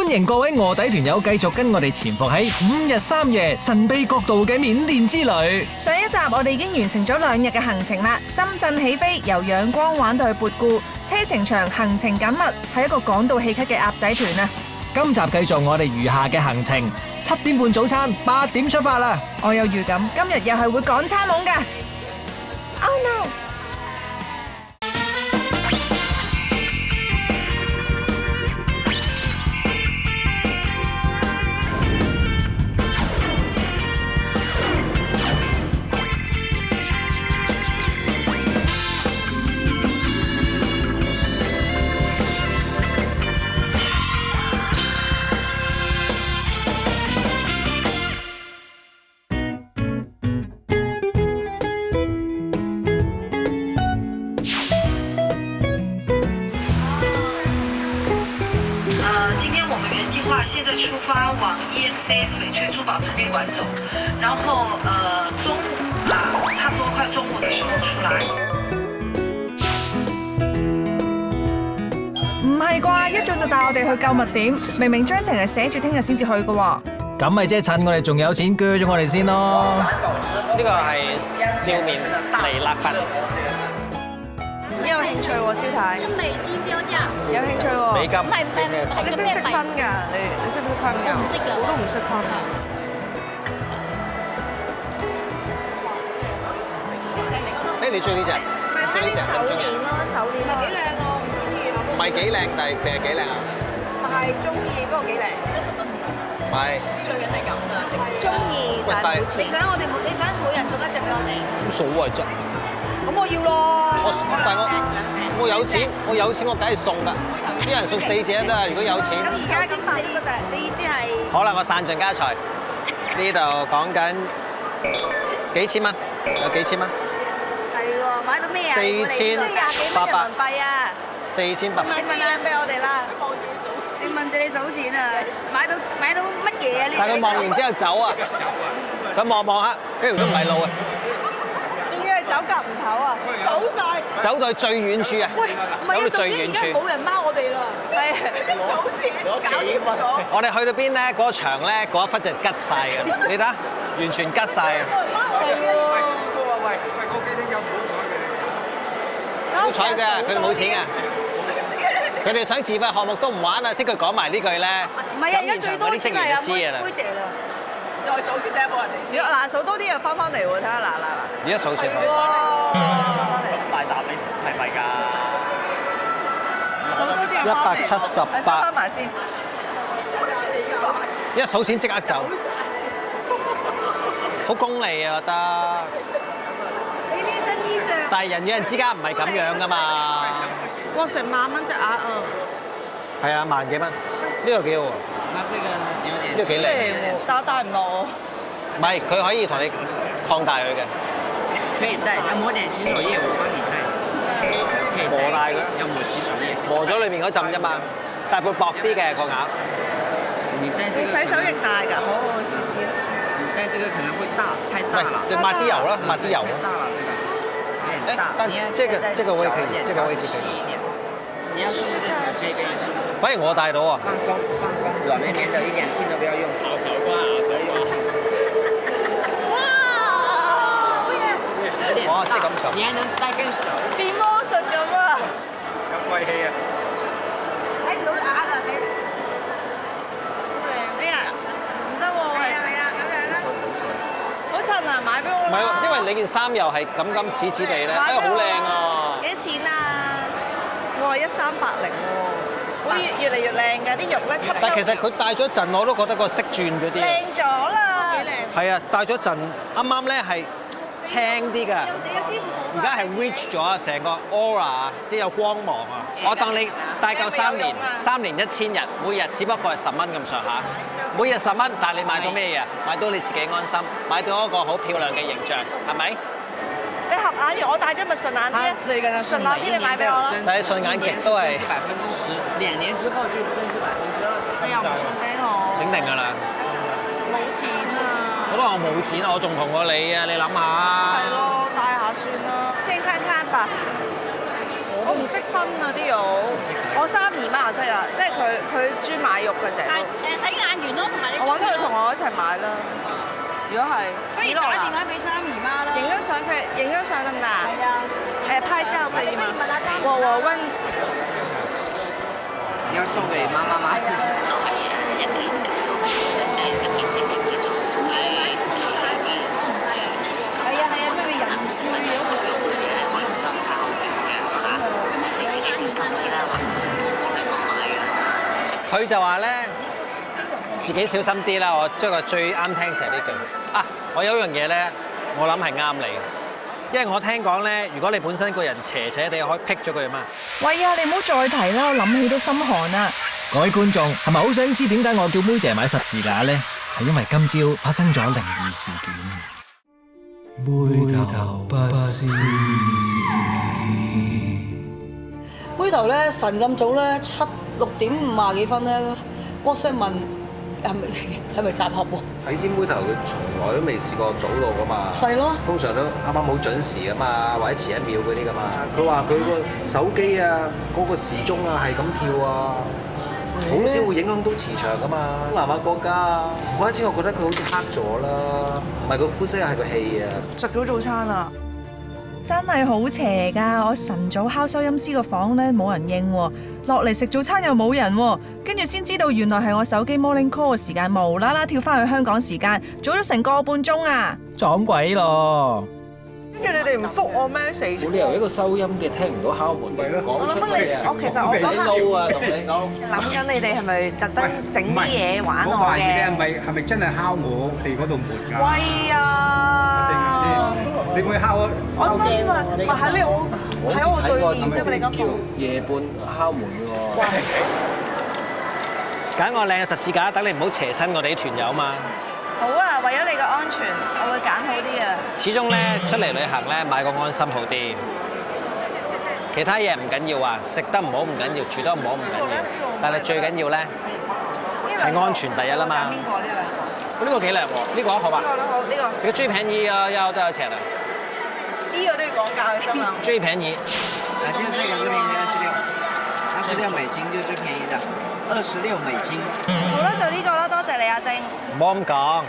迎各位臥底團友繼續跟我哋潛伏喺5日3夜神秘國度嘅緬甸之旅。上一集我哋已經完成咗2日嘅行程啦，深圳起飛，由仰光玩到去缽固，車程長，行程緊密，係一個趕到氣咳嘅鴨仔團啊！今集繼續我哋餘下嘅行程，7點半早餐，8點出發啦！我有預感，今日又係會趕餐懵㗎。Oh no！现在出发往 EMC 翡翠珠宝餐厅馆走，然後中午差不多快中午的時候出來。唔係啩？一早就帶我哋去購物點，明明章程係寫住聽日先至去嘅喎。咁咪即係趁我哋仲有錢鋸咗我哋先咯。呢個係椒麵微辣粉。有興趣喎，蕭太。美金標價。有興趣喎。美金。你識唔識分㗎？你識唔識分㗎？我唔識㗎。我都唔識分。誒，你中意呢隻？咪睇啲手鏈咯，手鏈。幾靚啊！我唔中意啊。唔係幾靚，但係定係幾靚啊？唔係中意，不過幾靚。唔係。啲女人係咁㗎。中意但係冇錢。你想每人送一隻俾我哋？冇所謂啫。咁我要咯。但係我有錢我梗係送㗎。啲人送4隻都得，如果有錢。咁而家點買嗰隻？你意思係？可能我散盡家財。呢度講緊幾千蚊，有幾千蚊。係喎，買到咩啊？ 4800人民幣啊！4800。買支煙俾我哋啦。你問住你數錢啊！買到乜嘢啊？呢？但係佢望完之後走啊！佢望下，呢條都唔係路啊！仲要係走夾唔唞啊！走晒，走到去最遠處啊！喂，唔係啊，走到最遠處。冇人貓我哋啦，係數錢搞掂咗。我哋去到邊咧？嗰個場咧，嗰一忽就吉晒㗎，你睇，完全吉晒啊！係喎。好彩嘅，佢哋冇錢啊！佢哋想自費項目都唔玩啊！即佢講埋呢句咧，唔係啊，而家最多啲職員就知㗎啦。妹姐啦，再數錢睇有冇人嚟先。嗱，數多啲又翻嚟喎，睇下嗱。而家數錢。大膽你係咪㗎？數多啲又翻嚟。收翻埋先。一數錢即刻走，好功利啊！我覺得。你呢身衣著。但係人與人之間唔係咁樣㗎嘛。哇！成萬蚊隻鴨啊！係啊，萬幾蚊，呢個幾好喎。呢個幾靚。但我戴唔落喎。唔係，佢可以同你擴大佢嘅。可以帶，要抹點洗手液，我幫你帶。可以磨大佢。要抹洗手液。磨咗裏面嗰浸啫嘛，但係會薄啲嘅個鴨。你帶這個。洗手液大㗎，好試試。你帶這個可能會大，太大了。你抹啲油啦，抹啲油。大了這個。有點大。但這個位可以，這個位置可以。你要試試看，可以可以。反而我帶到啊。放鬆放鬆，軟綿綿的，一點勁都不要用。咬手瓜。哇！即係咁撳。你還能帶更熟。變魔術咁啊！咁貴氣啊！睇唔到鴨啊！哎呀，唔得喎，係係啊，咁樣啦。好襯啊！買俾我啦。唔係喎，因為你件衫又係咁紫紫地咧，好靚啊！幾錢啊？哇！1380喎，好似越嚟越靚㗎，啲肉咧吸收。但係其實佢戴咗一陣，我都覺得個色轉咗啲。靚咗啦！幾靚。係啊，戴咗一陣，啱啱咧係青啲㗎。而家係 rich 咗啊，成個 aura 即係有光芒啊！我當你戴夠3年，3年1000日，每日只不過係10蚊咁上下，每日10蚊，但係你買到咩嘢？買到你自己安心，買到一個好漂亮嘅形象，係咪？你合眼緣，我戴咗咪順眼啲啊？順眼啲你買俾我啦。但係順眼極都係10%，2年之後就20%。你又唔送俾我？整定㗎啦。冇錢啊！我都話我冇錢，我仲窮過你啊！你諗下。係咯，戴下算啦，先看看吧。我唔識分啊啲肉，我3姨媽識啊，即係佢專買肉嘅成日都。睇眼緣咯，同埋你。我揾佢同我一齊買啦。如果係，不如打電話俾3姨媽啦。影張相佢影張相得唔得啊？係啊。拍照可以嗎？我問。你要送給媽媽嗎？其實都係一件叫做即係一件叫做屬於其他啲嘅風嘅。係啊，因為人唔知用嘅嘢咧，可以相差好遠嘅嚇。你自己小心啲啦，或冇亂咁買啊。佢就話咧，自己小心啲啦。我將個最啱聽就係呢句。啊，我有一樣嘢咧，我諗係啱你嘅。因為我聽講咧，如果你本身個人斜斜地，可以劈咗佢啊嘛。喂啊，你唔好再提啦，我諗起都心寒啊！各位觀眾係咪好想知點解我叫妹姐買十字架呢？係因為今朝發生咗靈異事件。妹頭不思議。妹頭咧晨咁早咧6點50幾分咧 WhatsApp 問係咪集合喎？睇支妹頭佢從來都未試過早到噶嘛。係咯。通常都啱啱好準時噶嘛，或者遲1秒嗰啲噶嘛。佢話佢個手機啊，嗰個時鐘啊係咁跳啊，好少會影響到磁場噶嘛。南亞國家啊，嗰一次我覺得佢好似黑咗啦，唔係個膚色係個氣啊。食咗早餐啦。真係好邪㗎！我晨早敲收音師個房咧冇人應喎，落嚟食早餐又冇人喎，跟住先知道原來係我手機 morning call 嘅時間無啦啦跳翻去香港時間，早咗成個半鐘啊！撞鬼咯！跟住你哋唔覆我 message，冇理由一個收音嘅聽唔到敲門嘅講我諗出嚟啊！其實我想騷啊，同你講。諗緊你哋係咪特登整啲嘢玩我懷疑你嘅？係咪真係敲我哋嗰度門㗎？喂啊！你會敲啊？我真啊，唔係喺我對面啫嘛，你咁叫夜半敲門嘅喎。揀個靚嘅十字架，等你唔好邪親我哋啲團友嘛。好啊，為咗你嘅安全，我會揀好啲啊。始終咧出嚟旅行咧買個安心好啲，其他嘢唔緊要啊，食得唔好唔緊要，住得唔好唔緊要，但係最緊要咧係安全第一啦嘛。揀邊個呢兩個？呢個幾靚喎，呢個好吧？呢個都好，呢個。這個最便宜要多少錢啊？呢個都要講價，你心諗。最便宜。啊，就這個最便宜26美金就最便宜的，26美金。好啦，就呢個啦，多謝你阿晶。唔好咁講，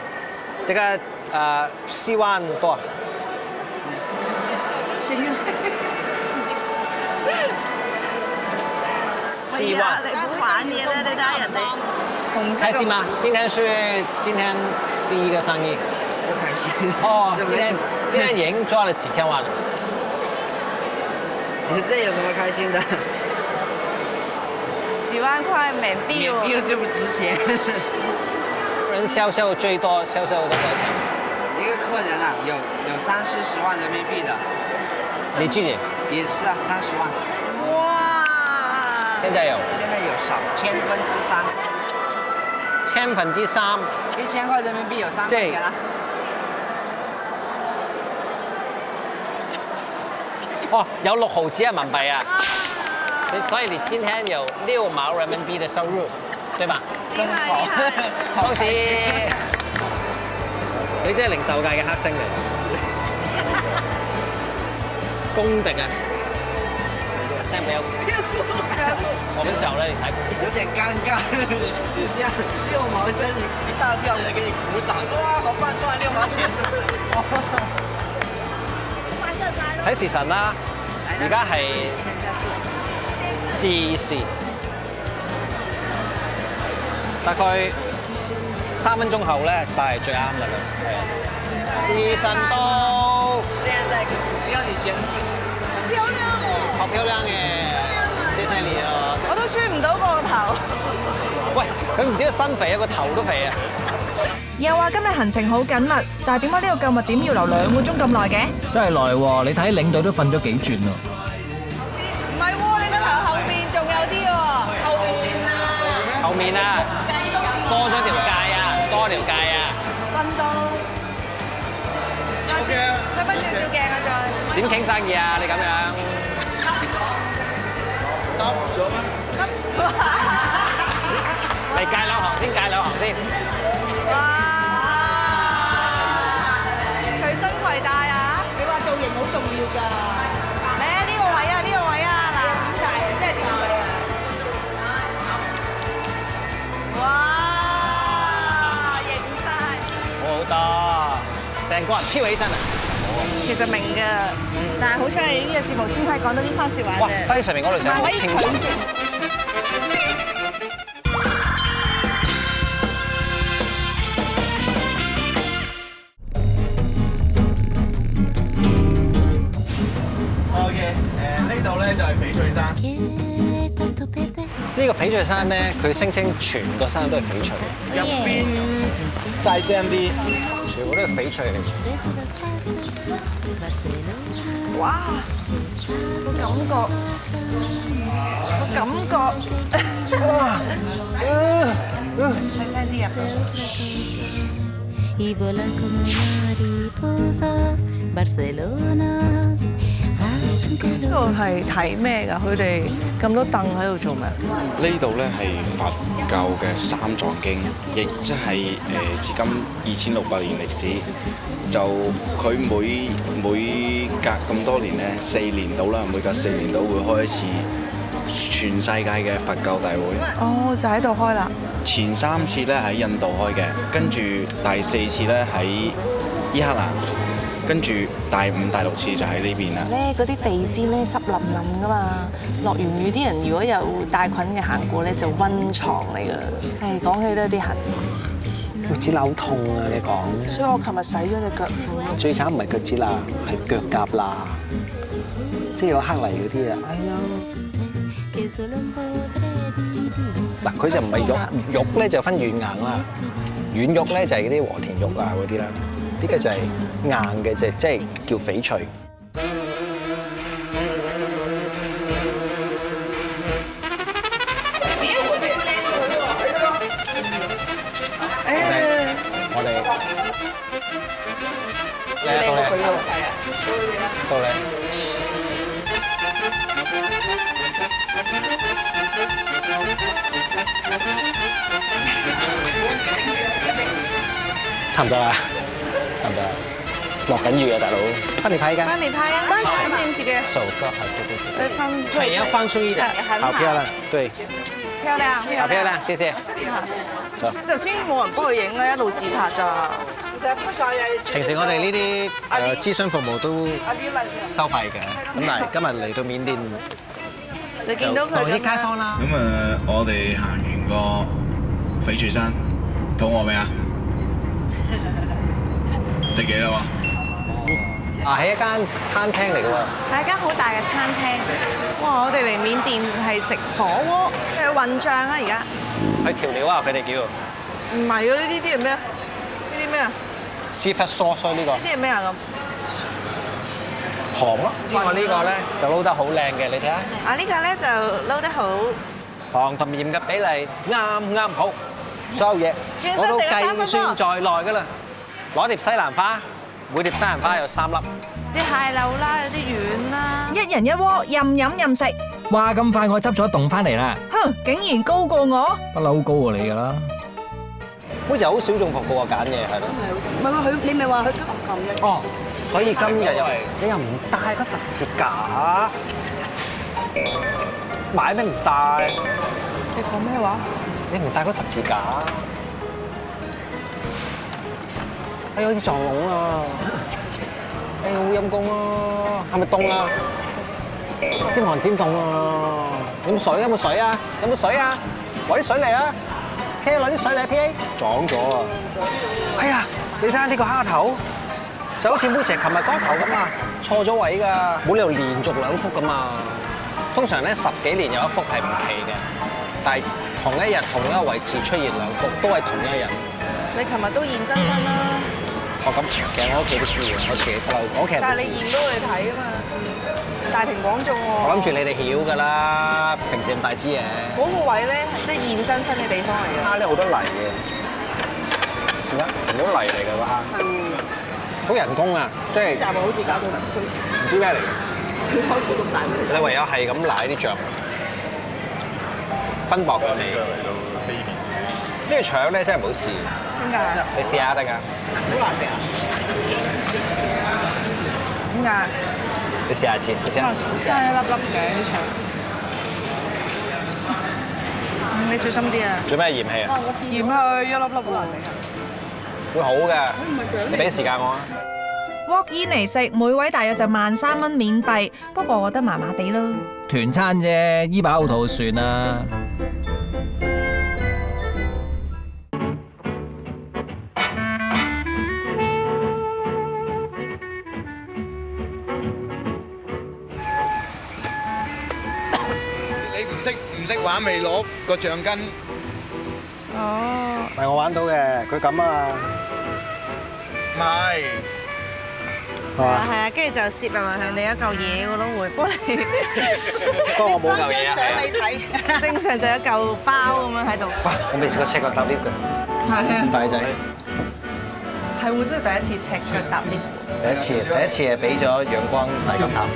這個4萬多。4萬。你唔好玩嘢啦，你睇下人哋紅色。開心嗎？今天第一個生意。不開心。哦，今天已經賺了幾千萬了。你這有什麼開心的？10萬塊免幣哦。免幣就不值錢。人銷售最多，銷售多少錢？一個客人啊，有30-40萬人民幣的。你自己？也是啊，30萬。哇！現在有少3/1000。3/1000。1000塊人民幣有3塊錢啊。哦，有6毫子人民幣啊！所以你今天有6毛人民幣的收入，對吧？真好，恭喜！你真係零售界嘅黑星嚟，公敵啊！Sam 不要，我們走了你才。有點尷尬，你這樣6毛真一大票人給你鼓掌，哇，好棒，賺6毛錢。睇時辰啦，而家係至時，大概3分鐘後咧，帶係最啱㗎啦，係啊。時辰到。現在只要你選，好漂亮哦！好漂亮嘅，謝謝你啊！我都轉唔到個頭。喂，佢唔止個身肥啊，個頭都肥啊！又話今日行程好緊密，但係點解呢個購物點要留2個鐘咁耐嘅？真係耐喎！你睇領隊都瞓咗幾轉咯。唔係喎，你個頭後面仲有啲喎。後面啊，多咗條界啊，多條界啊。瞓到。使乜照鏡啊？再。點傾生意啊？你咁樣。嚟戒2行先，戒2行先。哇！隨身攜帶啊！你話造型好重要㗎。嚟啊！呢個位啊，呢個位啊，嗱。成個人飄起身啊！其實明㗎，但係好彩係呢個節目先可以講到呢番説話哇！啫。低上面嗰女仔好可以清楚。拒絕。呢度咧就係翡翠山。呢個翡翠山咧，佢聲稱全個山都係翡翠，入邊細聲啲，全部都係翡翠嚟嘅。哇！個感覺，哇！細聲啲啊！呢個係睇咩㗎？佢哋咁多凳喺度做咩？呢度咧係佛教嘅三藏經，亦即係至今2600年歷史。就佢每隔咁多年咧，4年到啦，每隔4年到會開一次全世界嘅佛教大會。哦，就喺度開啦。前3次咧喺印度開嘅，跟住第4次咧喺伊克蘭。跟住第5、第6次就喺呢邊啦。咧嗰啲地氈咧濕淋淋噶嘛，落完雨啲人如果有帶菌嘅行過咧就溫床嚟㗎。誒講起都有啲痕，腳趾扭痛啊！你講。所以我琴日洗咗隻腳褲。最慘唔係腳趾罅，係腳甲罅，即係有黑泥嗰啲啊！哎呀！嗱，佢就唔係肉咧就分軟硬啦，軟肉咧就係嗰啲和田肉啊嗰啲啦。呢個就係硬嘅，即係叫翡翠。我哋到你。差唔多啦。差唔多，落緊雨啊，大佬！幫你拍一個。幫你拍啊！咁你自己。手高好，對。放。腿要放鬆一點。好漂亮，對。漂亮，好漂亮，謝謝。走。頭先冇人幫佢影啊，一路自拍咋。平時我哋呢啲諮詢服務都收費嘅，咁但係今日嚟到緬甸，你見到佢當啲街坊啦。咁我哋行完個翡翠山，肚餓未啊？食嘢啦喎！啊，係一間餐廳嚟嘅喎。係一間好大嘅餐廳。哇！我哋嚟緬甸係食火鍋，係混醬啊！而家。係調料啊！佢哋叫。唔係啊！呢啲係咩啊？呢啲咩啊 ？Seafood sauce 呢個。呢啲係咩啊咁？糖咯。因為呢個咧就撈得好靚嘅，你睇下。啊！呢個咧就撈得好。糖同鹽嘅比例啱好，所有嘢我都計算在內㗎啦。攞碟西蘭花，每碟西蘭花有3粒。啲蟹柳啦，有啲丸啦，一人一鍋，任飲任食。哇！咁快我執咗一棟翻嚟啦。哼，竟然高過我。不嬲高過你㗎啦。好似好少中伏嘅喎，揀嘢係咯。唔係話佢，你咪話佢急咁嘅。哦，所以今日你又唔帶個十字架，買咩唔帶？你講咩話？你唔帶個十字架？哎，好似撞聾啊！哎，好陰公啊！係咪凍啊？尖寒尖凍啊！有冇水？有冇水啊？有冇水啊？攞啲水嚟啊 ！P 攞啲水嚟 P， 撞咗啊！哎呀，你睇下呢個蝦頭，就好似妹姐琴日嗰頭咁啊，錯咗位㗎，冇理由連續2幅㗎嘛。通常咧10幾年有1幅係唔企嘅，但係同一日同一個位置出現2幅，都係同一日。你琴日都現真身啦。哦咁，其實我屋企都知嘅，我自己不嬲，我屋企人都知。但係你現到佢睇啊嘛，大庭廣眾喎。我諗住你哋曉㗎啦，平時咁大支嘢。嗰個位咧，即係現真身嘅地方嚟嘅。蝦咧好多泥嘅，而家全部都泥嚟㗎個蝦。好人工啊，即係。集好似搞到唔知咩嚟嘅。佢開估咁大。你唯有係咁舐啲醬，分薄佢味。呢個腸咧真係唔好試。點解？你試下得㗎。好難食啊！點解？你試下一次，你試下。生一粒粒嘅啲腸。你小心啲啊！做咩嫌棄啊？嫌佢一粒粒喎。會好嘅。你俾時間我啊。walk in 嚟食，每位大約就13,000蚊緬幣，不過我覺得麻麻地咯。團餐啫，醫飽肚算啦。你唔識玩未攞個橡筋？哦，係我玩到嘅，佢咁啊。唔係。係啊，跟住就攝入埋你一嚿嘢嘅咯，會幫你。不過我冇嚿嘢啊。相你睇，正常就有嚿包咁樣喺度。哇！我未試過赤腳搭 lift 㗎。係啊。咁大仔。係喎，真係第一次赤腳搭 lift。第一次係俾咗陽光大金塔。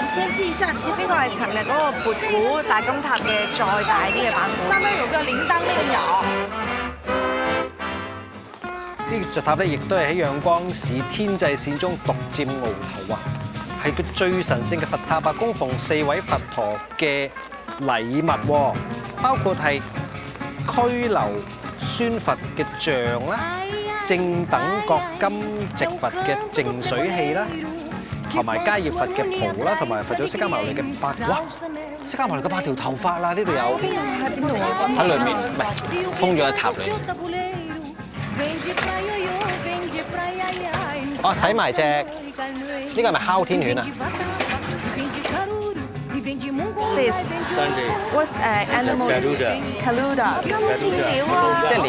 先記一下，呢個係尋日嗰個撥鼓大金塔嘅再大啲嘅版本。上面有個鈴鐺那個鳥。呢座塔咧，亦都係喺仰光市天際線中獨佔鰲頭啊！係個最神聖嘅佛塔啊，供奉4位佛陀嘅禮物，包括係拘留孫佛嘅像啦，正等覺金直佛嘅淨水器啦。同埋迦葉佛嘅袍啦，同埋佛祖釋迦牟尼嘅哇！釋迦牟尼嘅8條頭髮啦，呢度有。邊度啊？喺邊度啊？喺裏面，唔係封咗喺塔裏面。哦，洗埋隻呢個係咪哮天犬啊 ？This what's animal? Kaluda。今次鳥啊！即係鳥。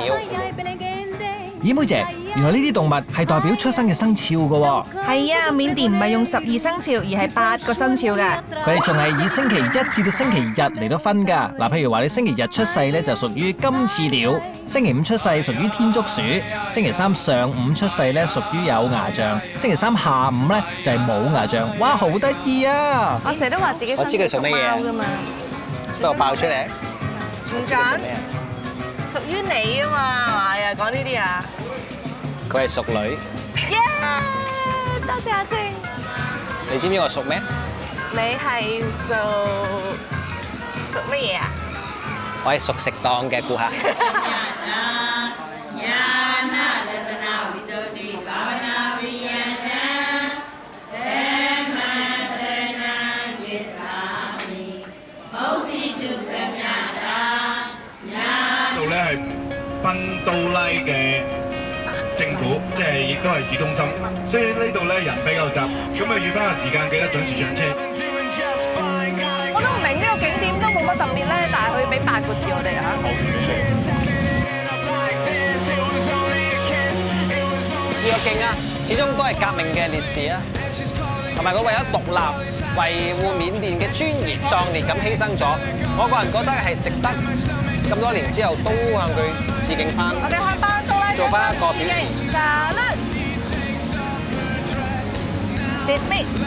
咦，妹姐，原來呢啲動物係代表出生嘅生肖㗎喎。係啊，緬甸唔係用12生肖，而係8個生肖㗎。佢哋仲係以星期一至到星期日嚟到分㗎。嗱，譬如話你星期日出世咧就屬於金翅鳥，星期五出世屬於天竺鼠，星期三上午出世咧屬於有牙象，星期三下午咧就係冇牙象。哇，好得意啊！我成日都話自己生肖屬貓㗎嘛，不過爆出嚟。唔準。屬於你啊嘛，係嘛？又講呢啲啊？佢係屬女。耶！多謝阿晶。你知唔知我屬咩？你係屬乜嘢啊？我係屬食檔嘅顧客。係賓都拉嘅政府，即係亦都係市中心，所以呢度咧人比較雜，咁啊預翻個時間記得準時上車。我都唔明呢個景點都冇乜特別咧，但係佢俾8個字我哋嚇。呢個勁啊，始終都係革命嘅烈士啊，同埋佢為咗獨立維護緬甸嘅尊嚴，壯烈咁犧牲咗。我個人覺得係值得。咁多年之後都向佢致敬翻。我哋向賓都拉做翻一個表現。Dismiss。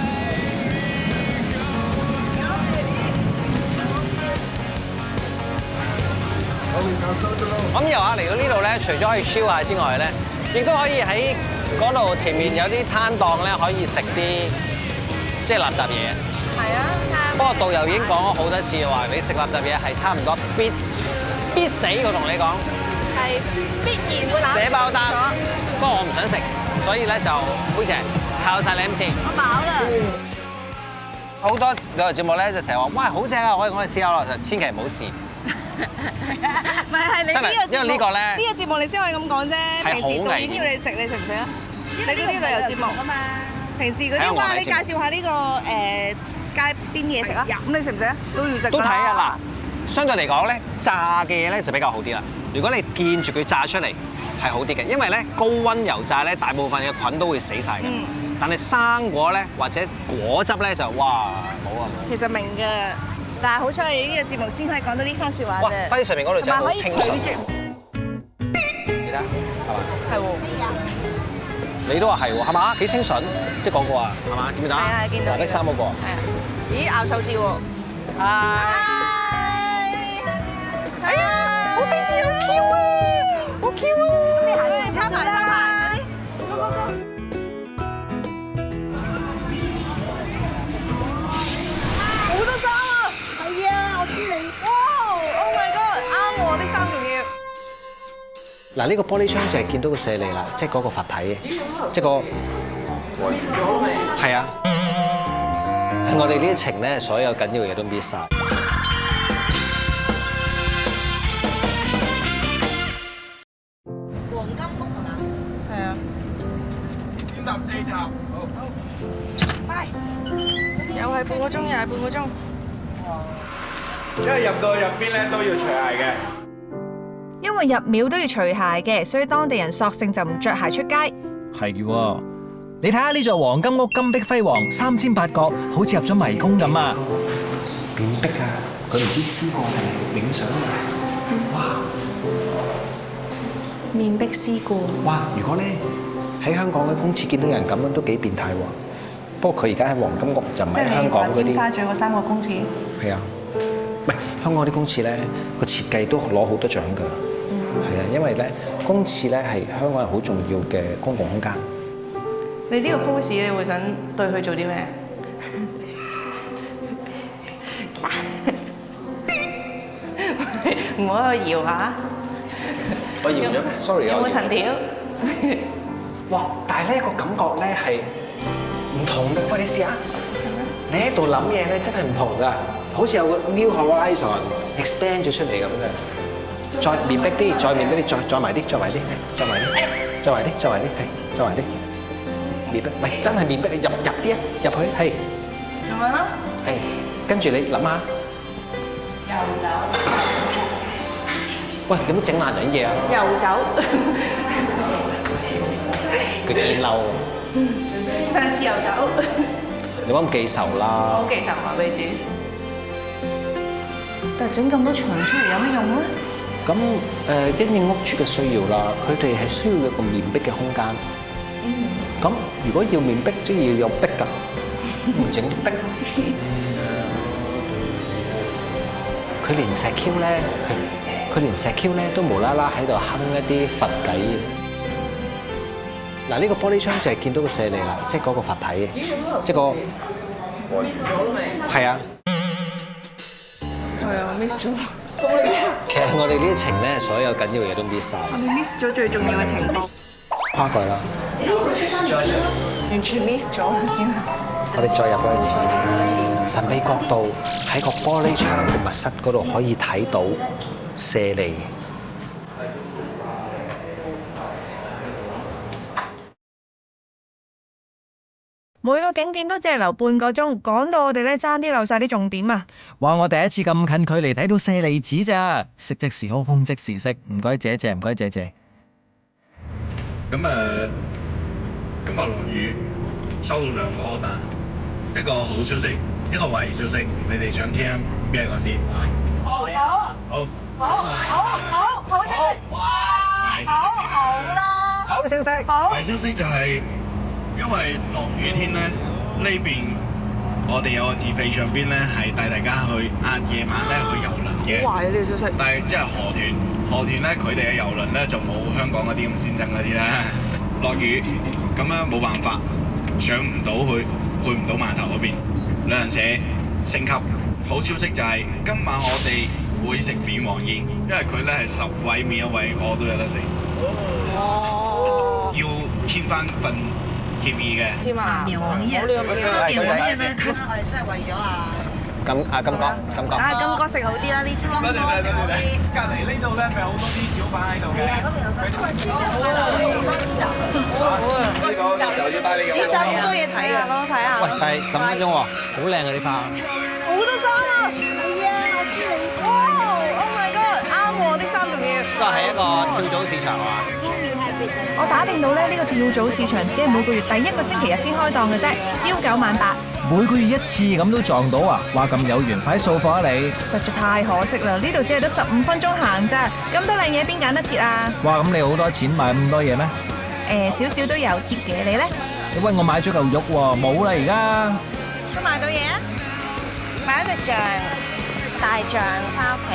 咁遊客嚟到呢度咧，除咗可以 chill 下之外咧，亦都可以喺嗰度前面有啲攤檔咧，可以食啲即係垃圾嘢。係啊。不過導遊已經講咗好多次話，你食垃圾嘢係差唔多必死，我同你講，係必然會攬寫爆單。不過我唔想食，所以咧就妹姐靠晒你咁先。我飽啦。好多旅遊節目咧就成日話，哇好正啊！我哋試下咯，就千祈唔好試。唔係你呢個節目，因為呢個咧呢個節目你先可以咁講啫。平時導演要你食，你食唔食啊？你嗰啲旅遊節目啊嘛。平時嗰啲話你介紹下呢個街邊嘢食啊？咁你食唔食啊？都要食。都睇啊嗱。相對嚟講咧，炸嘅嘢咧就比較好啲啦。如果你見住佢炸出嚟係好啲嘅，因為咧高溫油炸咧，大部分嘅菌都會死晒嘅。但係生果咧或者果汁咧就哇冇啊冇。其實明嘅，但係好彩你呢個節目先可以講到呢番説話啫。哇！上面嗰度就好清純。你睇係嘛？係喎。你都話係喎，係嘛？幾清純，即係嗰個啊，係嘛？見唔見到？係啊，見到。黃色衫嗰個。係啊。咦？咬手指喎。哎呀，好得意，好 Q 啊，好 Q 啊！咁你行前插埋。嗱，呢個玻璃窗就係見到個舍利啦，即係嗰個佛體，即係個係啊。我哋呢一程咧，所有緊要嘅嘢都 miss 晒。黃金屋係嘛？係啊。先搭4集。好。快！又係半個鐘，又係半個鐘。因為入到入邊咧都要除鞋嘅。因為入廟都要除鞋嘅，所以當地人索性就唔着鞋出街。係嘅喎，你睇下呢座黃金屋金碧輝煌，3800角，好似入咗迷宮咁啊！面壁啊，佢唔知思過定冥想啊！哇！面壁思過。哇！如果咧喺香港嘅公廁見到人咁樣都幾變態喎。不過佢而家喺黃金屋就唔係香港嗰啲。尖沙咀嗰3個公廁。係啊，唔係香港啲公廁咧個設計都攞好多獎㗎。係啊，因為咧公廁咧係香港人好重要嘅公共空間。你呢個 pose 你會想對佢做啲咩？唔好喺度搖下。我搖咗咩 ？Sorry 有冇藤條？哇！但係呢個感覺咧係唔同嘅，喂你試下。你喺度諗嘢咧真係唔同㗎，好似有個 new horizon expand 咗出嚟咁嘅。再面壁啲，再面壁啲，再埋啲，再埋啲，再埋啲，再埋啲，再埋啲，係，再埋啲。面壁，喂，真係面壁，入啲啊，入去，係。咁樣啦。係，跟住你諗下。遊走。喂，點整爛人嘢啊？遊走。佢見嬲。上次遊走。你唔好咁記仇啦。好記仇話俾你知。但係整咁多牆出嚟有乜用咧？咁因應屋主嘅需要啦，佢哋係需要一個面壁嘅空間。咁如果要面壁，即係要有壁㗎，唔整啲壁。佢連石 Q 咧，佢連石 Q 咧都無啦啦喺度哼一啲佛偈。嗱，呢個玻璃窗就係見到個舍利啦，即係嗰個佛體，即係個 miss 咗啦未？係啊。係啊 ，miss 咗。其實我哋呢一程咧，所有緊要嘅嘢都 miss 晒。我哋 miss 咗最重要嘅情況。跨過啦。完全 miss 咗先。我哋再入多一次。神秘角度喺個玻璃窗嘅密室嗰度可以睇到舍利。每個景點都只係留半個鐘，講到我哋咧爭啲漏晒啲重點啊！哇！我第一次咁近距離睇到舍利子咋，食即時好，空即時食，唔該姐姐，唔該姐姐。咁今日落雨，收到2個 order， 一個好消息，一個壞消息，你哋想聽邊一個先？好消息！好啦！好消息！壞消息就係因為落雨天咧，呢邊我哋有個自費上邊咧係帶大家去夜晚咧去遊輪嘅。好壞啊呢個消息！但係即係河團咧，佢哋嘅遊輪咧就冇香港嗰啲咁先進嗰啲啦。落雨咁樣冇辦法上唔到去唔到碼頭嗰邊，旅行社升級。好消息就係今晚我哋會食鳳凰宴，因為佢咧係10位免1位，我都有得食。要簽翻份協議嘅。簽啊！冇呢個簽。我哋真係為咗金哥。金哥食好啲啦呢餐。多謝。隔離呢度咧咪好多啲小販喺度嘅。呢個到時候要帶你市集好多嘢睇下咯，睇下。喂，但係15分鐘喎，好靚啊啲花。好多衫啊！係啊，哇 ！Oh my god， 啱喎，啲衫仲要。呢個係一個跳蚤市場啊嘛。我打定到咧，呢個跳蚤市場只係每個月第1個星期日先開檔嘅啫，朝9晚8。每個月1次咁都撞到啊！哇，咁有緣，快掃貨啊你！實在太可惜啦，呢度只係得15分鐘行咋，咁多靚嘢邊揀得切啊？哇，咁你好多錢買咁多嘢咩？少少都有貼嘅，你咧？喂，我買咗嚿肉喎，冇啦而家。都買到嘢啊！買一隻象，大象翻屋企。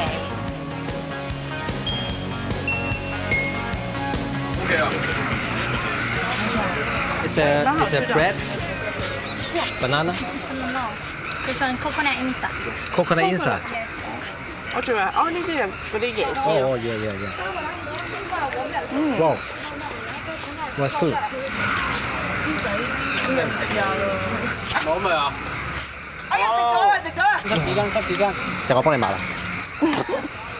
OK 啊。It's a bread. Banana. This one coconut inside. Coconut inside. 我仲話呢啲人嗰啲椰絲。哦，yeah. 哇，What's good？攞未啊？哎呀，食咗啦，食咗啦！急幾間，就我幫你買啦。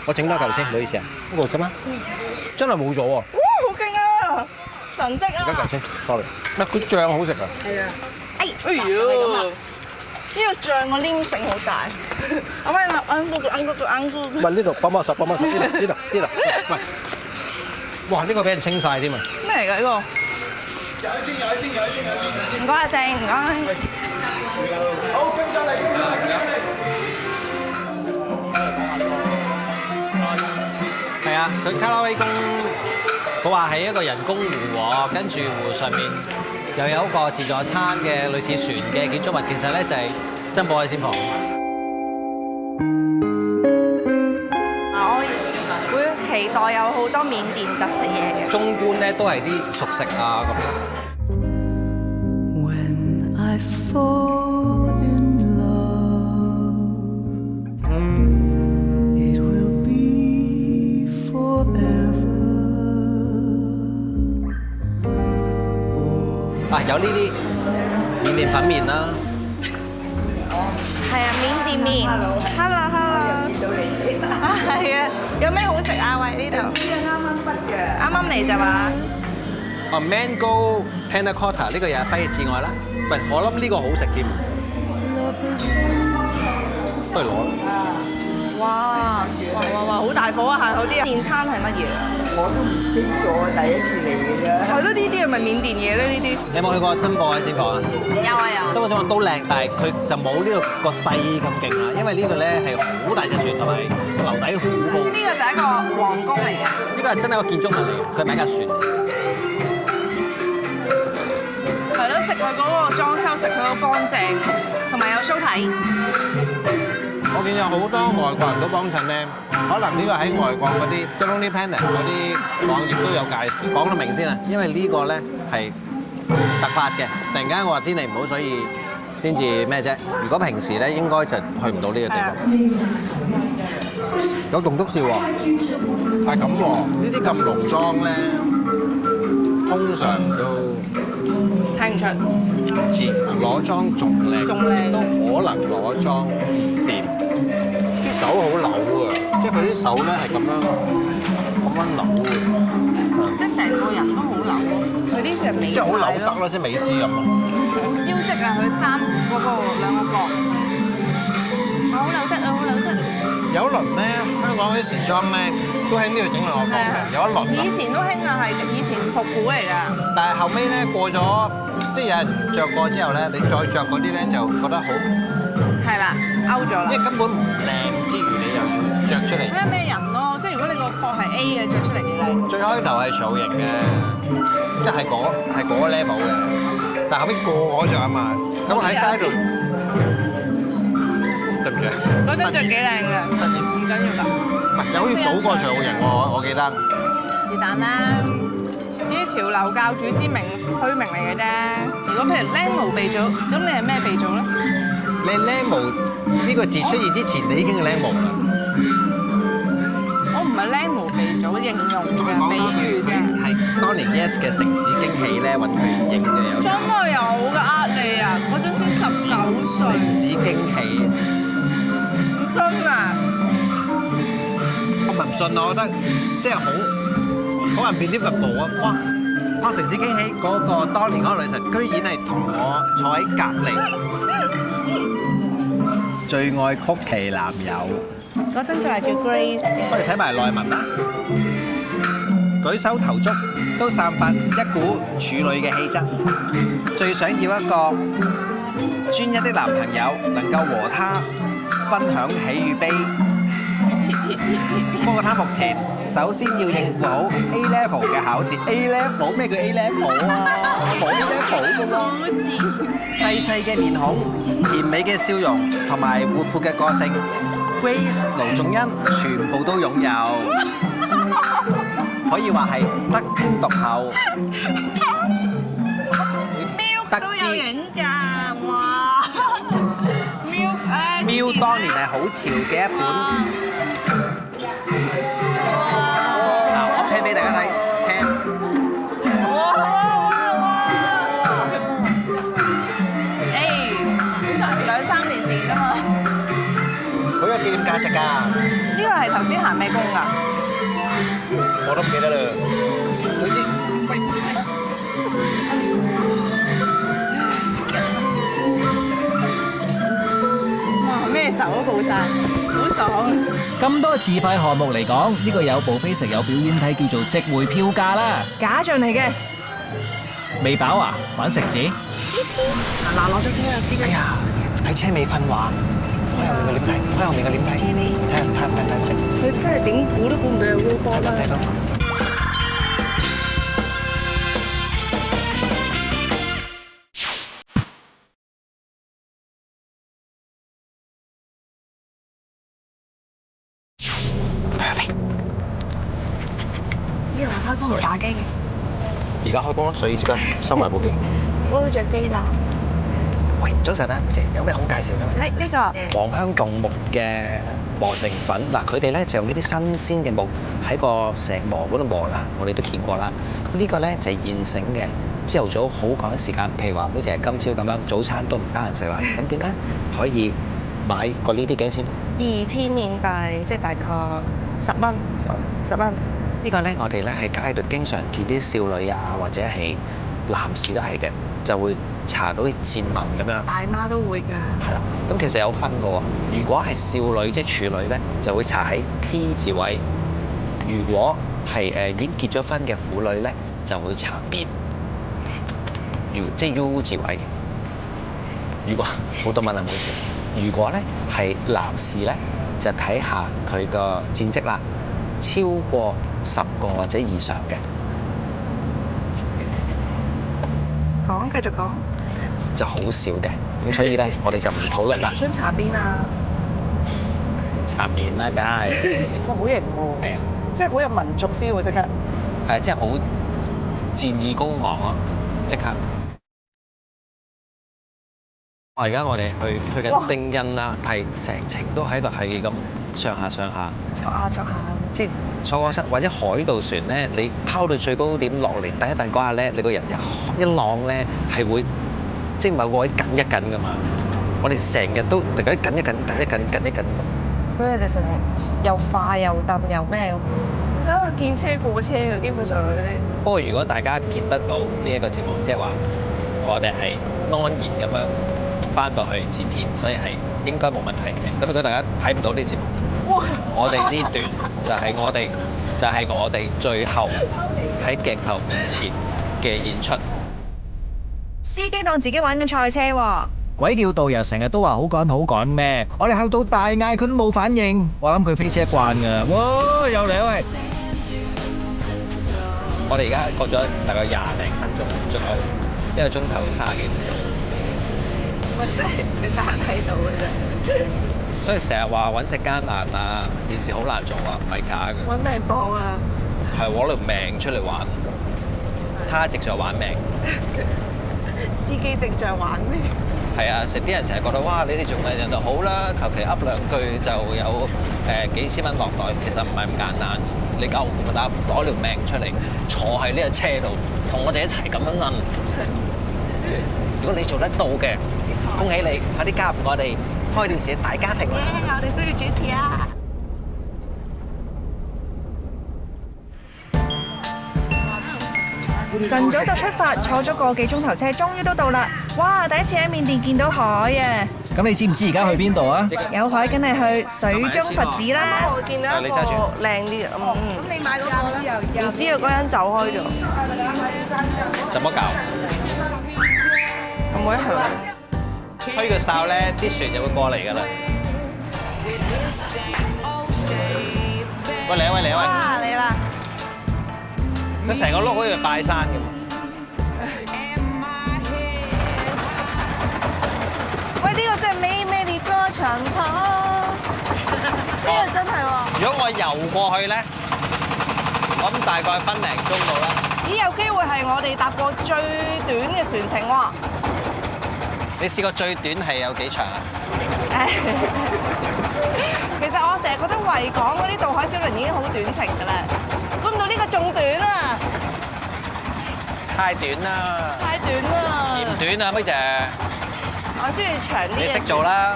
我整多嚿先，唔好意思啊。呢個啫嘛，真係冇咗喎。哇，好勁啊！神蹟啊！而家嚿先 ，sorry。乜佢醬好食啊？係啊。哎呀！呢個醬個黏性好大。阿媽，唔係呢度，幫手，呢度。喂，哇！呢個俾人清晒添啊！咩嚟㗎呢個？唔該阿靜，唔該。好，跟上嚟。係啊，佢卡拉 OK 宮，佢話係一個人工湖喎，跟住湖上面又有一個自助餐嘅類似船嘅建築物，其實咧就係珍寶海鮮舫。我會期待有好多緬甸特色嘢嘅。中觀咧都係啲熟食啊咁。When I fall in love, it will be forever. 啊，有呢啲緬甸粉麵啦。係啊，緬甸麵。Hello。啊，係啊，有咩好食啊？喂，呢度。呢個啱啱畢嘅。啱啱嚟就話。Mango Panna Cotta 呢個又係輝至愛啦。喂，我諗呢個好食添，不如攞啦。哇！好大火啊！下口啲啊！麵餐係乜嘢啊？我都唔清楚，第一次嚟嘅啫。係咯，呢啲係咪緬甸嘢咧？呢啲。你有冇去過珍寶海鮮舫啊？有啊有。珍寶海鮮舫都靚，但係佢就冇呢度個勢咁勁啦，因為呢度咧係好大隻船同埋樓底好高。呢個就係一個皇宮嚟嘅。呢個係真係一個建築物嚟嘅，佢係咪一架船嚟？係咯，食佢嗰個裝修，食佢個乾淨，同埋有 show 睇。我見有好多外國人都幫襯咧，可能呢個喺外國嗰啲 Lonely Planet 嗰啲網頁都有介紹。講到明先啊，因為呢個咧係突發嘅，突然間我話天氣唔好，所以先至咩啫？如果平時咧，應該就去唔到呢個地方。有棟篤笑喎，但係咁喎，呢啲咁濃妝咧，通常都睇唔出。唔知攞妝仲靚，都可能攞妝掂。啲手好扭啊，即係佢啲手咧係咁樣扭嘅，即係成個人都好扭咯。佢呢隻美，即係好扭得咯，即係美斯咁啊！招積啊，佢三嗰個兩個角，好扭得啊，好扭得。有一輪咧，香港啲時裝咧都喺呢度整兩個角嘅，有一輪。以前都興啊，係以前復古嚟㗎。但係後尾咧過咗，即係有人着過之後咧，你再着嗰啲咧就覺得好係啦，勾咗啦。因為根本唔靚之餘，你又要着出嚟。睇下咩人咯，即係如果你個角係 A 嘅，着出嚟幾靚。最開頭係造型嘅，即係嗰 level 嘅，但後尾個個着啊嘛，咁喺街度。對唔住啊！嗰陣着幾靚嘅，唔緊要㗎。唔係，又好似早過造型喎，我記得。是但啦，呢啲潮流教主之名虛名嚟嘅啫。如果譬如靚模鼻祖，咁你係咩鼻祖咧？你靚模呢個字出現之前，你已經係靚模啦。我唔係靚模鼻祖，形容嘅比喻啫。係當年 Yes 嘅城市驚喜咧，揾佢影嘅有。真係有㗎，呃你啊！嗰陣先19歲。城市驚喜。唔信啊！我唔信啊！我覺得即係好 unbelievable 啊！哇！拍城市驚喜嗰個當年嗰個女神，居然係同我坐喺隔離。最愛曲奇男友。嗰陣仲係叫 Grace 嘅。我哋睇埋內文啦。舉手投足都散發一股處女嘅氣質，最想要一個專一的男朋友，能夠和他分享喜與悲。不過他目前首先要應付好 A level 嘅考試。A level 咩叫 A level 啊？冇 A level 㗎喎。細細嘅面孔、甜美嘅笑容同埋活潑嘅個性 ，Grace、盧仲恩全部都擁有，可以話係得天獨厚。喵都有影㗎，哇！喵當年係好潮嘅一本。嗱，我 pen 俾大家睇 ，pen 價值㗎。呢個係頭先行咩工㗎？我都唔記得啦。總之，哇！咩手都報晒，好爽。咁多自費項目嚟講，呢個有buffet食有表演睇，叫做值回票價啦。假象嚟嘅。未飽啊？玩食字？嗱，落咗車啦，司機。哎呀，喺車尾瞓話，開後面個簾睇，開後面個簾睇，睇。佢真係點估都估唔到有 robot 啦。睇到。呢個開工打機嘅。而家開工咯，所以即刻收埋部機。我着機啦。喂，早晨啊，姐，有咩好介紹㗎？呢個黃香洞木嘅磨成粉，嗱佢哋咧就用呢啲新鮮嘅木喺個石磨嗰度磨啦，我哋都見過啦。咁呢個咧就係現成嘅，朝頭早好趕時間，譬如話好似係今朝咁樣，早餐都唔得閒食啦，咁點咧可以買個呢啲幾多錢？2000年幣，即係大概10蚊，10蚊。呢個咧我哋咧喺街度經常見啲少女啊，或者係男士都係嘅，就會搽到啲箭紋咁樣。大媽都會㗎。係啦，咁其實有分嘅喎。如果係少女即係處女咧，就會搽喺 T 字位；如果係已經結咗婚嘅婦女咧，就會搽面，即係 U 字位。如果好多問啊，唔好意思。如果咧係男士咧，就睇下佢個戰績啦，超過10個或者以上嘅。繼續講。就好少嘅，咁所以咧，我哋就唔討論啦。想搽邊啊？搽面啦，梗係。哇，好型喎！係啊，即係好有民族 feel 喎，即刻。係啊，即係好戰意高昂咯，即刻。而家我哋去緊丁恩啦，係成程都喺度係咁上下。坐下。即係坐嗰陣或者海盜船咧，你拋到最高點落嚟第一陣嗰下咧，你個人一浪咧係會即係某個位緊一緊噶嘛。我哋成日都突然間緊一緊。嗰日就成日又快又揼又咩咁，啊見車過車嘅基本上嗰啲。不過如果大家見得到呢一個節目，即係話我哋係安然咁樣翻到去剪片，所以係應該冇問題嘅。咁如果大家睇唔到呢節目，我哋呢段就係我哋最後喺鏡頭面前嘅演出。司機當自己玩緊賽車喎。鬼叫導遊成日都話好趕咩？我哋嚇到大嗌佢都冇反應，我諗佢飛車慣㗎。哇！又嚟喂！我哋而家過咗大概20零分鐘，仲有1個鐘頭30幾分鐘。我真係你得閒睇到嘅啫。所以成日話揾食艱難啊，件事好難做啊，唔係假嘅。揾命搏啊！係攞條命出嚟玩，他直在玩命。司機直在玩命。係啊，啲人成日覺得哇，你哋做藝人就好啦，求其噏兩句就有幾千蚊落袋，其實唔係咁簡單。你夠唔夠膽攞條命出嚟，坐喺呢個車度，同我哋一齊咁樣摁。如果你做得到嘅，恭喜你，快啲加入我哋開電視嘅大家庭啦！我哋需要主持啊！晨早就出發，坐咗個幾鐘頭車，終於都到啦！哇，第一次喺緬甸見到海啊！咁你知唔知而家去邊度啊？有海梗係去水中佛寺啦！我見到一個靚啲嘅，咁你買嗰個啦？唔知啊，嗰人走開咗。怎麼搞？咁我一向吹個哨咧，啲船就會過嚟㗎啦。喂，嚟啊喂！哇，嚟啦！佢成個碌好似拜山咁。喂，呢個真係美麗做長跑，呢個真係喎。如果我游過去咧，我諗大概分零鐘到啦。咦，有機會係我哋搭過最短嘅船程喎。你試過最短係有幾長啊？其實我成日覺得維港嗰啲渡海小輪已經好短程㗎啦，估唔到呢個仲短啊！太短啦！太短啦！嫌短啊，妹姐。我中意長啲嘅。你識做啦，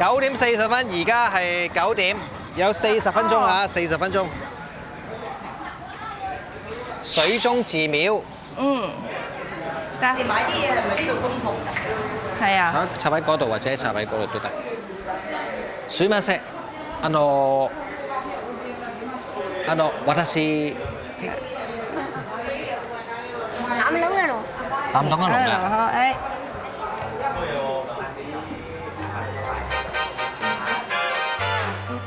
9點40分，而家係9點，有40分鐘啊，40分鐘。水中寺廟。但係你買啲嘢係咪呢度供奉㗎？係啊。插喺嗰度或者插喺嗰度都得。すいません。私。南龍嘅龍。南東嘅龍啊！誒。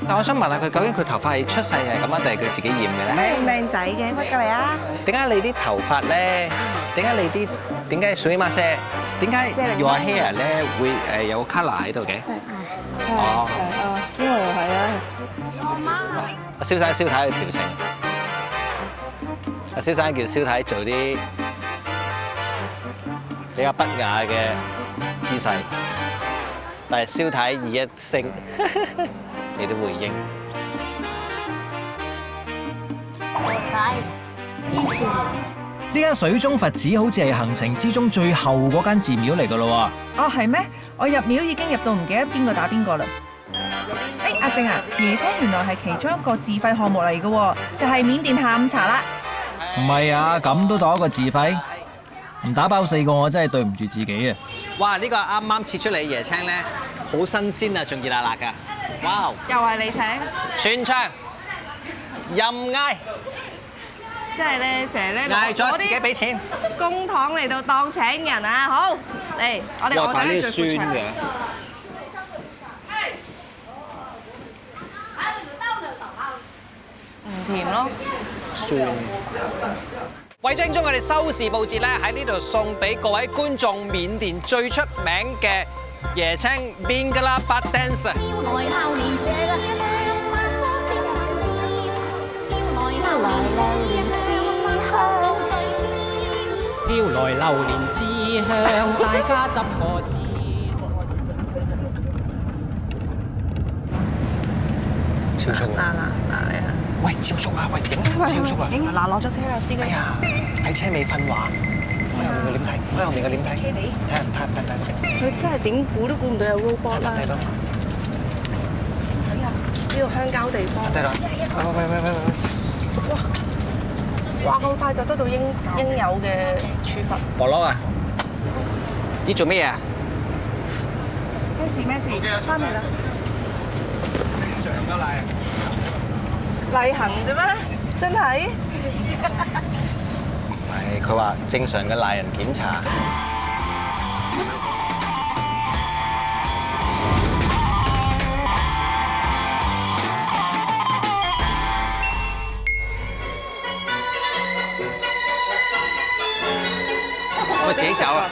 但我想問下佢，究竟佢頭髮係出世係咁啊，定係佢自己染嘅咧？靚仔嘅，屈過嚟啊！點解你啲頭髮咧？點解水馬些？點解 your hair 咧會有 colour 喺度嘅？哦，呢個又係啊！阿蕭生、蕭太去調整。阿蕭生叫蕭太做啲比較不雅嘅姿勢，但係蕭太以一聲你都回應。支持。呢間水中佛寺好似係行程之中最後嗰間寺廟嚟㗎咯喎。哦，係咩？我入廟已經入到唔記得邊個打邊個啦。誒，阿靜啊，椰青原來係其中一個自費項目嚟嘅喎，就係緬甸下午茶啦。唔係啊，咁都當一個自費？唔打包4個我真係對唔住自己啊！哇！呢個啱啱切出嚟嘅椰青咧，好新鮮啊，仲熱辣辣㗎。哇！又係你請？全場任嗌，即係咧，成日咧嗌咗自己俾錢，公帑嚟到當請人啊！好，嚟我哋我哋咧最闊長。唔甜咯，酸。為咗慶祝我哋收視報捷咧，喺呢度送俾各位觀眾緬甸最出名嘅椰青 Bingala Bat Dance。飄來榴蓮之香，大家執個時。超速啊！嗱你啊！喂，超速啊！喂，影超速啊！嗱落咗車啦，司機。哎呀，喺車尾瞓話，開後面嘅點睇？開後面嘅點睇？車尾。睇。佢真係點估都估唔到有 robot 啦。睇到。呢度鄉郊地方。睇到。喂！哇！咁快就得到應有嘅處罰。伯樂啊！呢做咩啊？咩事？翻嚟啦。正常㗎例行啫咩？真係？係佢話正常嘅賴人檢查。我自己走啊！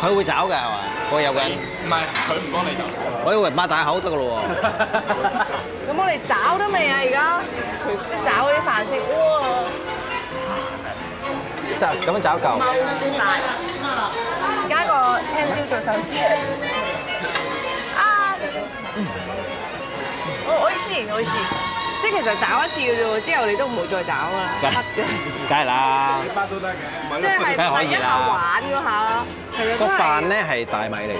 佢會找㗎係嘛？佢有個人。唔係，佢唔幫你走。我以為擘大口得㗎咯喎。咁我哋找得未啊？而家一找嗰啲飯先，哇！就咁樣找夠。加個青椒做壽司。啊！我意思。即係其實找一次嘅啫喎，之後你都唔會再找㗎啦，乜嘅。梗係啦。都得嘅，即係第一下玩嗰下咯。個飯咧係大米嚟，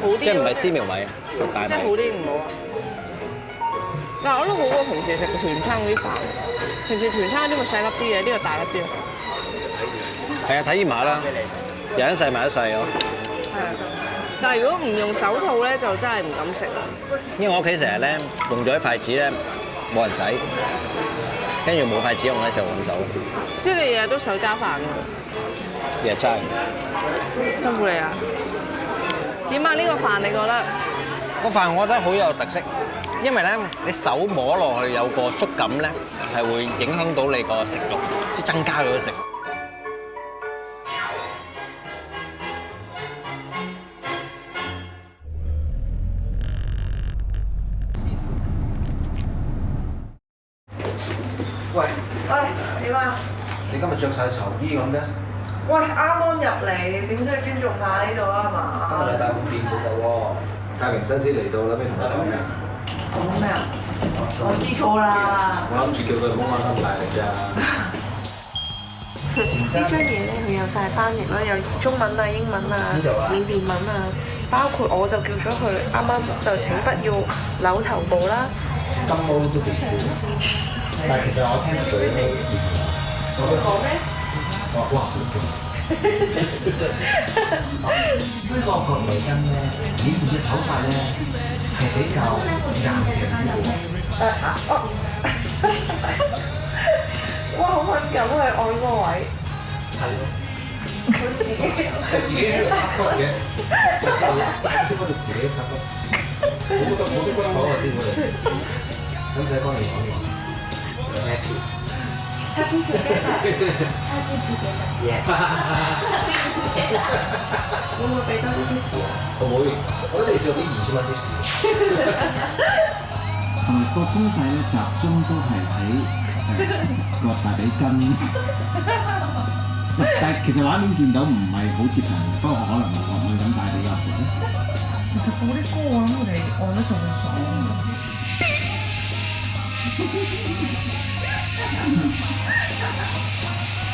好啲，即係唔係絲苗米，係大米。即係好啲唔好啊！嗱，我都好過平時食全餐嗰啲飯，平時全餐呢個細粒啲嘅，呢個大粒啲。係啊，體驗下啦，人一世物一世咯。係啊，但係如果唔用手套咧，就真係唔敢食啦。因為我屋企成日咧用咗啲筷子咧冇人洗，跟住冇筷子用咧就揾手。即係你日日都手揸飯喎？日日揸。辛苦你啊！點啊？呢個飯你覺得？個飯我覺得好有特色，因為咧你手摸落去有個觸感咧，係會影響到你個食慾，即係增加咗食。喂，點啊？你今日着晒囚衣咁嘅？喂，啱啱入嚟，點都要尊重下呢度啦，係嘛？今個禮拜咁變咗㗎喎，太平紳士嚟到啦，咩同佢講嘅？講咩啊？我知錯啦。我諗住叫佢唔好玩咁大力咋。呢張嘢咧，佢有晒翻譯啦，有中文啊、英文啊、緬甸文啊，包括我就叫咗佢啱啱就請不要扭頭部啦。金毛都幾酷，但係其實我聽到佢咧，講咩？哇好勁！呢個腳圍巾咧，演繹嘅手法咧係比較硬淨啲嘅。哇！好敏感去按嗰個位。係咯。佢自己喺度插骨嘅，喺嗰度自己插骨。好多骨頭啊先我哋。咁使幫你講嘢。Happy。Happy together。Happy together。會唔會俾多啲貼士啊？我會，我哋上啲2000蚊貼士。個攻勢咧集中都係喺個大髀筋。但係其實畫面見到唔係好接近，不過可能我敏感帶比較闊。其實嗰啲歌我諗我哋按得仲爽。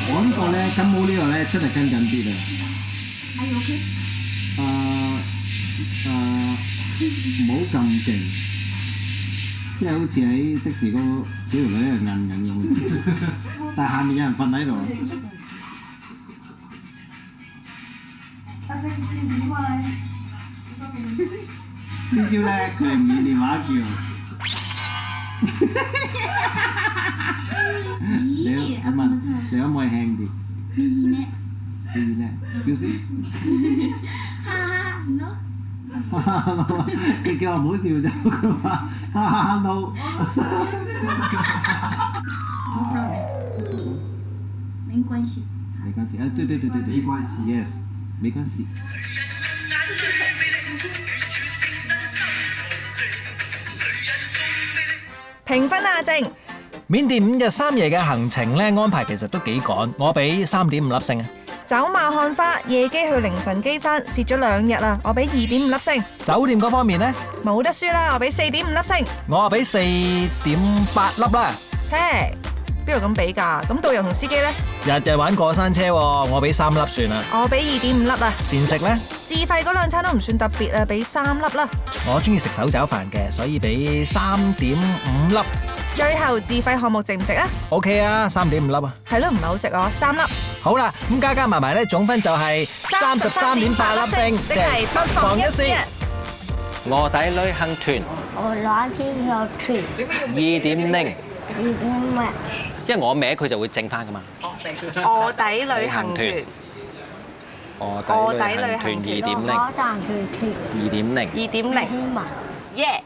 我呢個咧金毛呢個咧真係跟緊啲啦。Are you okay？ 唔好咁勁，即係好似喺的士嗰幾條女喺度摁緊咁，但係下面有人瞓喺度。阿正點啊呢招咧佢係緬甸話叫。你可唔可以輕啲？Excuse me。佢叫我唔好笑就佢話no。沒關係。沒關係，對，沒關係 ，yes， 沒關係。評分啊，正。緬甸5日3夜嘅行程咧安排其實都幾趕，我俾3.5粒星啊。走馬看花，夜機去凌晨機翻，蝕咗2日啦，我俾2.5粒星。酒店嗰方面呢，冇得輸啦，我俾4.5粒星。我俾4.8粒啦。切，邊度咁比㗎？咁導遊同司機呢？日日玩過山車喎，我俾3粒算啦。我俾2.5粒啊。膳食呢？自費嗰2餐都唔算特別啊，俾3粒啦。我中意食手抓飯嘅，所以俾3.5粒。最後自費項目值唔值啊 ？OK 啊，3.5粒啊。係咯，唔係好值啊，3粒。好啦，咁加埋咧，總分就係33.8粒星，即係不妨一試。臥底旅行團我攞天個團2.0，咩？因為我名佢就會正翻噶嘛。臥底旅行團。臥底旅行團2.0。2.0。2.0。耶！